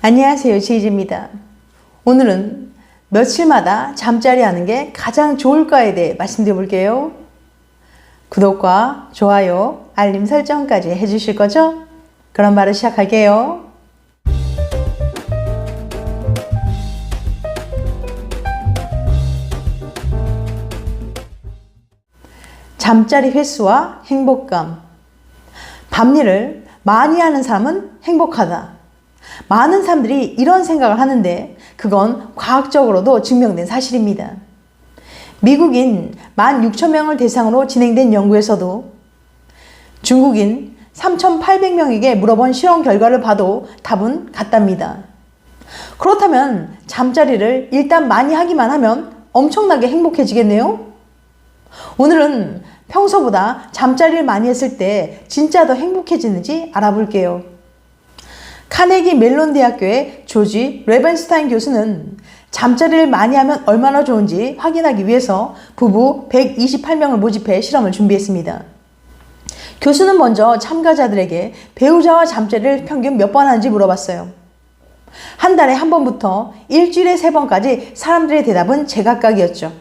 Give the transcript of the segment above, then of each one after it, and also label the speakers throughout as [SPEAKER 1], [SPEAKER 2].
[SPEAKER 1] 안녕하세요, 지희지입니다. 오늘은 며칠마다 잠자리 하는 게 가장 좋을까에 대해 말씀드려 볼게요. 구독과 좋아요, 알림 설정까지 해주실 거죠? 그럼 바로 시작할게요. 잠자리 횟수와 행복감. 밤일을 많이 하는 사람은 행복하다. 많은 사람들이 이런 생각을 하는데 그건 과학적으로도 증명된 사실입니다. 미국인 16,000명을 대상으로 진행된 연구에서도 중국인 3,800명에게 물어본 실험 결과를 봐도 답은 같답니다. 그렇다면 잠자리를 일단 많이 하기만 하면 엄청나게 행복해지겠네요? 오늘은 평소보다 잠자리를 많이 했을 때 진짜 더 행복해지는지 알아볼게요. 카네기 멜론 대학교의 조지 레벤스타인 교수는 잠자리를 많이 하면 얼마나 좋은지 확인하기 위해서 부부 128명을 모집해 실험을 준비했습니다. 교수는 먼저 참가자들에게 배우자와 잠자리를 평균 몇 번 하는지 물어봤어요. 한 달에 한 번부터 일주일에 3번까지 사람들의 대답은 제각각이었죠.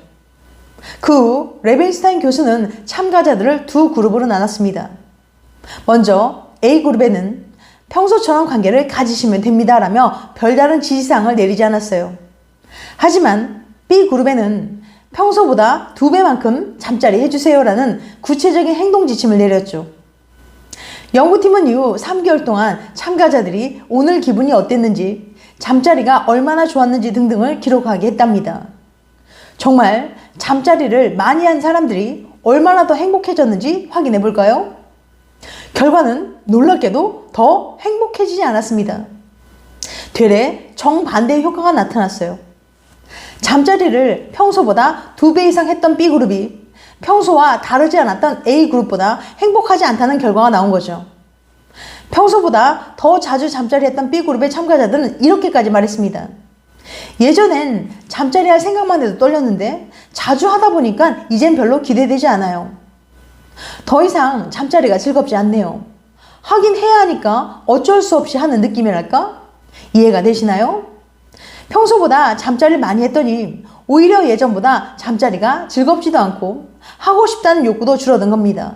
[SPEAKER 1] 그 후 레벤스타인 교수는 참가자들을 두 그룹으로 나눴습니다. 먼저 A그룹에는 평소처럼 관계를 가지시면 됩니다 라며 별다른 지시사항을 내리지 않았어요. 하지만 B그룹에는 평소보다 2배만큼 잠자리 해주세요 라는 구체적인 행동 지침을 내렸죠. 연구팀은 이후 3개월 동안 참가자들이 오늘 기분이 어땠는지, 잠자리가 얼마나 좋았는지 등등을 기록하게 했답니다. 정말 잠자리를 많이 한 사람들이 얼마나 더 행복해졌는지 확인해 볼까요? 결과는 놀랍게도 더 행복해지지 않았습니다. 되레 정반대의 효과가 나타났어요. 잠자리를 평소보다 2배 이상 했던 B그룹이 평소와 다르지 않았던 A그룹보다 행복하지 않다는 결과가 나온 거죠. 평소보다 더 자주 잠자리 했던 B그룹의 참가자들은 이렇게까지 말했습니다. 예전엔 잠자리 할 생각만 해도 떨렸는데 자주 하다 보니까 이젠 별로 기대되지 않아요. 더 이상 잠자리가 즐겁지 않네요. 하긴 해야 하니까 어쩔 수 없이 하는 느낌이랄까? 이해가 되시나요? 평소보다 잠자리를 많이 했더니 오히려 예전보다 잠자리가 즐겁지도 않고 하고 싶다는 욕구도 줄어든 겁니다.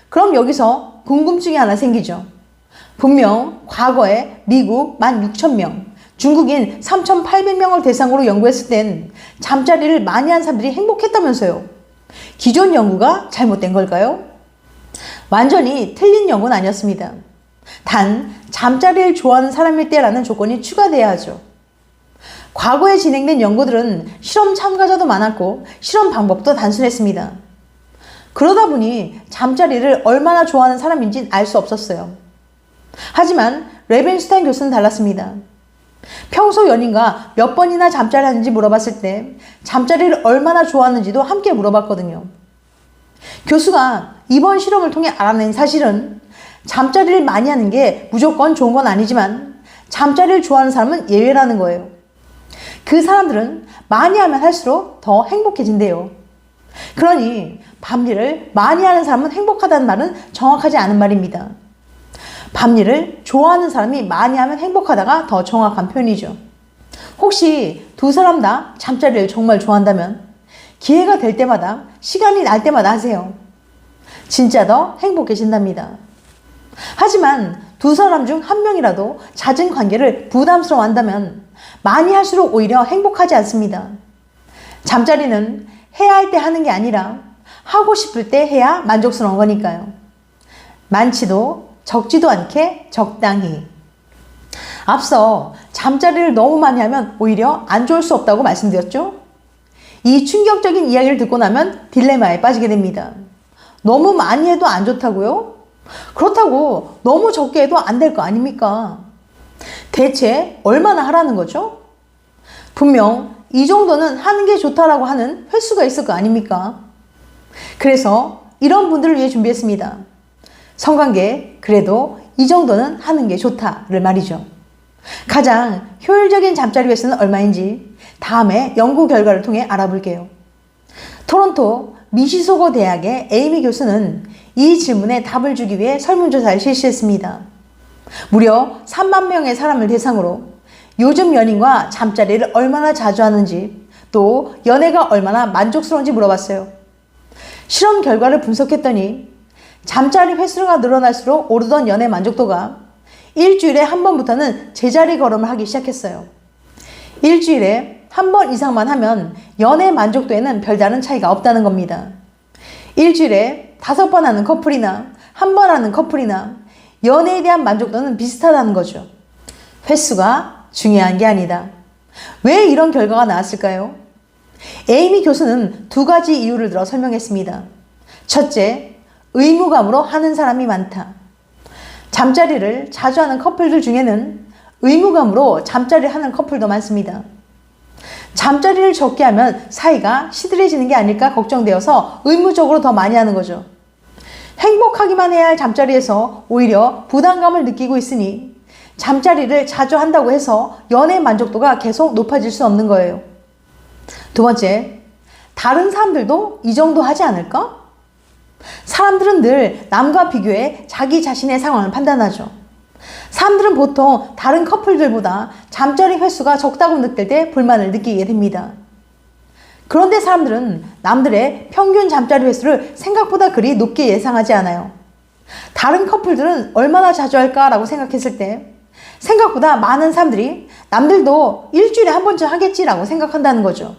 [SPEAKER 1] 그럼 여기서 궁금증이 하나 생기죠. 분명 과거에 미국 16,000명, 중국인 3,800명을 대상으로 연구했을 땐 잠자리를 많이 한 사람들이 행복했다면서요. 기존 연구가 잘못된 걸까요? 완전히 틀린 연구는 아니었습니다. 단, 잠자리를 좋아하는 사람일 때라는 조건이 추가돼야 하죠. 과거에 진행된 연구들은 실험 참가자도 많았고 실험 방법도 단순했습니다. 그러다 보니 잠자리를 얼마나 좋아하는 사람인지는 알 수 없었어요. 하지만 레벤슈타인 교수는 달랐습니다. 평소 연인과 몇 번이나 잠자리 하는지 물어봤을 때 잠자리를 얼마나 좋아하는지도 함께 물어봤거든요. 교수가 이번 실험을 통해 알아낸 사실은 잠자리를 많이 하는 게 무조건 좋은 건 아니지만 잠자리를 좋아하는 사람은 예외라는 거예요. 그 사람들은 많이 하면 할수록 더 행복해진대요. 그러니 밤일을 많이 하는 사람은 행복하다는 말은 정확하지 않은 말입니다. 밤일을 좋아하는 사람이 많이 하면 행복하다가 더 정확한 표현이죠. 혹시 두 사람 다 잠자리를 정말 좋아한다면 기회가 될 때마다, 시간이 날 때마다 하세요. 진짜 더 행복해진답니다. 하지만 두 사람 중 한 명이라도 잦은 관계를 부담스러워 한다면 많이 할수록 오히려 행복하지 않습니다. 잠자리는 해야 할 때 하는 게 아니라 하고 싶을 때 해야 만족스러운 거니까요. 많지도 적지도 않게 적당히. 앞서 잠자리를 너무 많이 하면 오히려 안 좋을 수 없다고 말씀드렸죠? 이 충격적인 이야기를 듣고 나면 딜레마에 빠지게 됩니다. 너무 많이 해도 안 좋다고요? 그렇다고 너무 적게 해도 안 될 거 아닙니까? 대체 얼마나 하라는 거죠? 분명 이 정도는 하는 게 좋다라고 하는 횟수가 있을 거 아닙니까? 그래서 이런 분들을 위해 준비했습니다. 성관계 그래도 이 정도는 하는 게 좋다를 말이죠. 가장 효율적인 잠자리 횟수는 얼마인지 다음에 연구 결과를 통해 알아볼게요. 토론토 미시소고 대학의 에이미 교수는 이 질문에 답을 주기 위해 설문조사를 실시했습니다. 무려 3만 명의 사람을 대상으로 요즘 연인과 잠자리를 얼마나 자주 하는지, 또 연애가 얼마나 만족스러운지 물어봤어요. 실험 결과를 분석했더니 잠자리 횟수가 늘어날수록 오르던 연애 만족도가 일주일에 한 번부터는 제자리 걸음을 하기 시작했어요. 일주일에 한 번 이상만 하면 연애 만족도에는 별다른 차이가 없다는 겁니다. 일주일에 5번 하는 커플이나 한 번 하는 커플이나 연애에 대한 만족도는 비슷하다는 거죠. 횟수가 중요한 게 아니다. 왜 이런 결과가 나왔을까요? 에이미 교수는 2가지 이유를 들어 설명했습니다. 첫째, 의무감으로 하는 사람이 많다. 잠자리를 자주 하는 커플들 중에는 의무감으로 잠자리를 하는 커플도 많습니다. 잠자리를 적게 하면 사이가 시들해지는 게 아닐까 걱정되어서 의무적으로 더 많이 하는 거죠. 행복하기만 해야 할 잠자리에서 오히려 부담감을 느끼고 있으니 잠자리를 자주 한다고 해서 연애 만족도가 계속 높아질 수 없는 거예요. 2번째, 다른 사람들도 이 정도 하지 않을까? 사람들은 늘 남과 비교해 자기 자신의 상황을 판단하죠. 사람들은 보통 다른 커플들보다 잠자리 횟수가 적다고 느낄 때 불만을 느끼게 됩니다. 그런데 사람들은 남들의 평균 잠자리 횟수를 생각보다 그리 높게 예상하지 않아요. 다른 커플들은 얼마나 자주 할까라고 생각했을 때 생각보다 많은 사람들이 남들도 일주일에 한 번쯤 하겠지라고 생각한다는 거죠.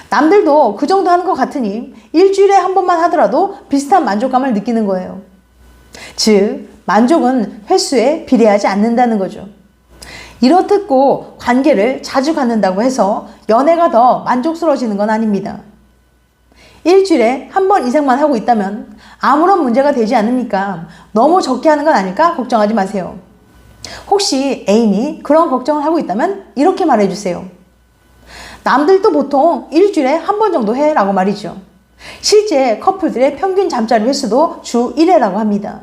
[SPEAKER 1] 남들도 그 정도 하는 것 같으니 일주일에 한 번만 하더라도 비슷한 만족감을 느끼는 거예요. 즉, 만족은 횟수에 비례하지 않는다는 거죠. 이렇듯고 관계를 자주 갖는다고 해서 연애가 더 만족스러워지는 건 아닙니다. 일주일에 한 번 이상만 하고 있다면 아무런 문제가 되지 않으니까 너무 적게 하는 건 아닐까 걱정하지 마세요. 혹시 애인이 그런 걱정을 하고 있다면 이렇게 말해주세요. 남들도 보통 일주일에 한 번 정도 해 라고 말이죠. 실제 커플들의 평균 잠자리 횟수도 주 1회라고 합니다.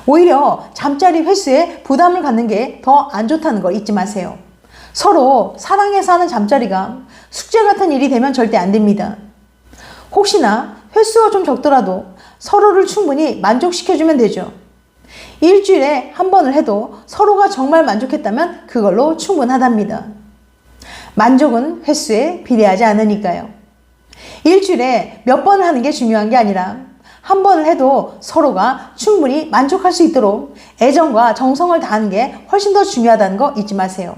[SPEAKER 1] 오히려 잠자리 횟수에 부담을 갖는 게 더 안 좋다는 걸 잊지 마세요. 서로 사랑해서 하는 잠자리가 숙제 같은 일이 되면 절대 안 됩니다. 혹시나 횟수가 좀 적더라도 서로를 충분히 만족시켜주면 되죠. 일주일에 한 번을 해도 서로가 정말 만족했다면 그걸로 충분하답니다. 만족은 횟수에 비례하지 않으니까요. 일주일에 몇 번을 하는 게 중요한 게 아니라 한 번을 해도 서로가 충분히 만족할 수 있도록 애정과 정성을 다하는 게 훨씬 더 중요하다는 거 잊지 마세요.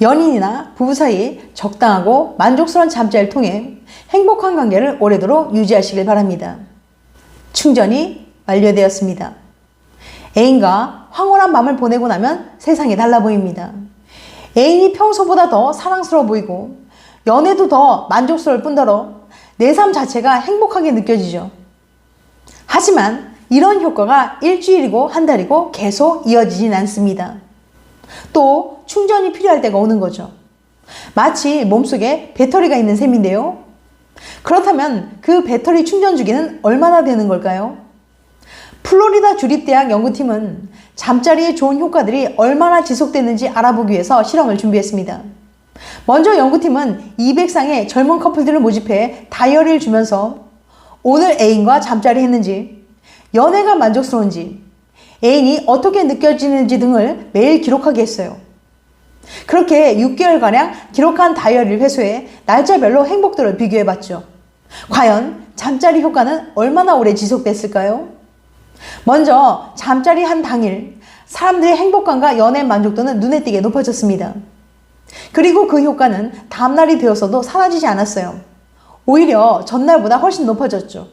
[SPEAKER 1] 연인이나 부부 사이 적당하고 만족스러운 잠자리를 통해 행복한 관계를 오래도록 유지하시길 바랍니다. 충전이 완료되었습니다. 애인과 황홀한 밤을 보내고 나면 세상이 달라 보입니다. 애인이 평소보다 더 사랑스러워 보이고 연애도 더 만족스러울 뿐더러 내 삶 자체가 행복하게 느껴지죠. 하지만 이런 효과가 일주일이고 한 달이고 계속 이어지진 않습니다. 또 충전이 필요할 때가 오는 거죠. 마치 몸속에 배터리가 있는 셈인데요. 그렇다면 그 배터리 충전 주기는 얼마나 되는 걸까요? 플로리다 주립대학 연구팀은 잠자리의 좋은 효과들이 얼마나 지속되는지 알아보기 위해서 실험을 준비했습니다. 먼저 연구팀은 200쌍의 젊은 커플들을 모집해 다이어리를 주면서 오늘 애인과 잠자리 했는지, 연애가 만족스러운지, 애인이 어떻게 느껴지는지 등을 매일 기록하게 했어요. 그렇게 6개월가량 기록한 다이어리를 회수해 날짜별로 행복도를 비교해봤죠. 과연 잠자리 효과는 얼마나 오래 지속됐을까요? 먼저 잠자리 한 당일 사람들의 행복감과 연애 만족도는 눈에 띄게 높아졌습니다. 그리고 그 효과는 다음날이 되어서도 사라지지 않았어요. 오히려 전날보다 훨씬 높아졌죠.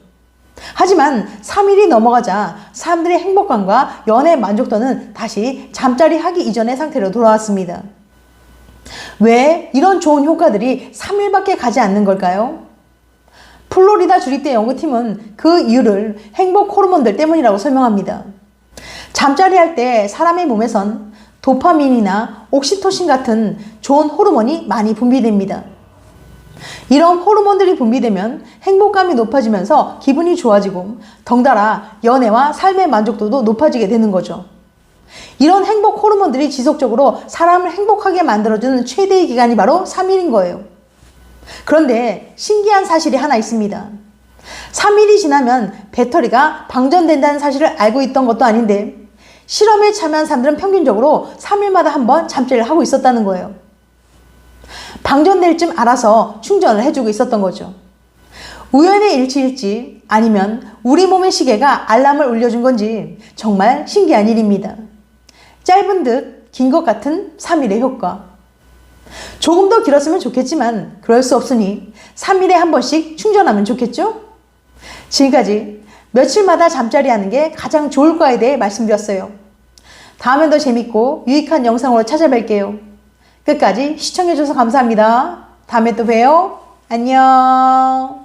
[SPEAKER 1] 하지만 3일이 넘어가자 사람들의 행복감과 연애 만족도는 다시 잠자리 하기 이전의 상태로 돌아왔습니다. 왜 이런 좋은 효과들이 3일밖에 가지 않는 걸까요? 플로리다 주립대 연구팀은 그 이유를 행복 호르몬들 때문이라고 설명합니다. 잠자리 할 때 사람의 몸에선 도파민이나 옥시토신 같은 좋은 호르몬이 많이 분비됩니다. 이런 호르몬들이 분비되면 행복감이 높아지면서 기분이 좋아지고 덩달아 연애와 삶의 만족도도 높아지게 되는 거죠. 이런 행복 호르몬들이 지속적으로 사람을 행복하게 만들어주는 최대의 기간이 바로 3일인 거예요. 그런데 신기한 사실이 하나 있습니다. 3일이 지나면 배터리가 방전된다는 사실을 알고 있던 것도 아닌데 실험에 참여한 사람들은 평균적으로 3일마다 한 번 잠자리를 하고 있었다는 거예요. 방전될 쯤 알아서 충전을 해주고 있었던 거죠. 우연의 일치일지 아니면 우리 몸의 시계가 알람을 울려준 건지 정말 신기한 일입니다. 짧은 듯 긴 것 같은 3일의 효과. 조금 더 길었으면 좋겠지만 그럴 수 없으니 3일에 한 번씩 충전하면 좋겠죠? 지금까지 며칠마다 잠자리 하는 게 가장 좋을까에 대해 말씀드렸어요. 다음엔 더 재밌고 유익한 영상으로 찾아뵐게요. 끝까지 시청해주셔서 감사합니다. 다음에 또 봬요. 안녕.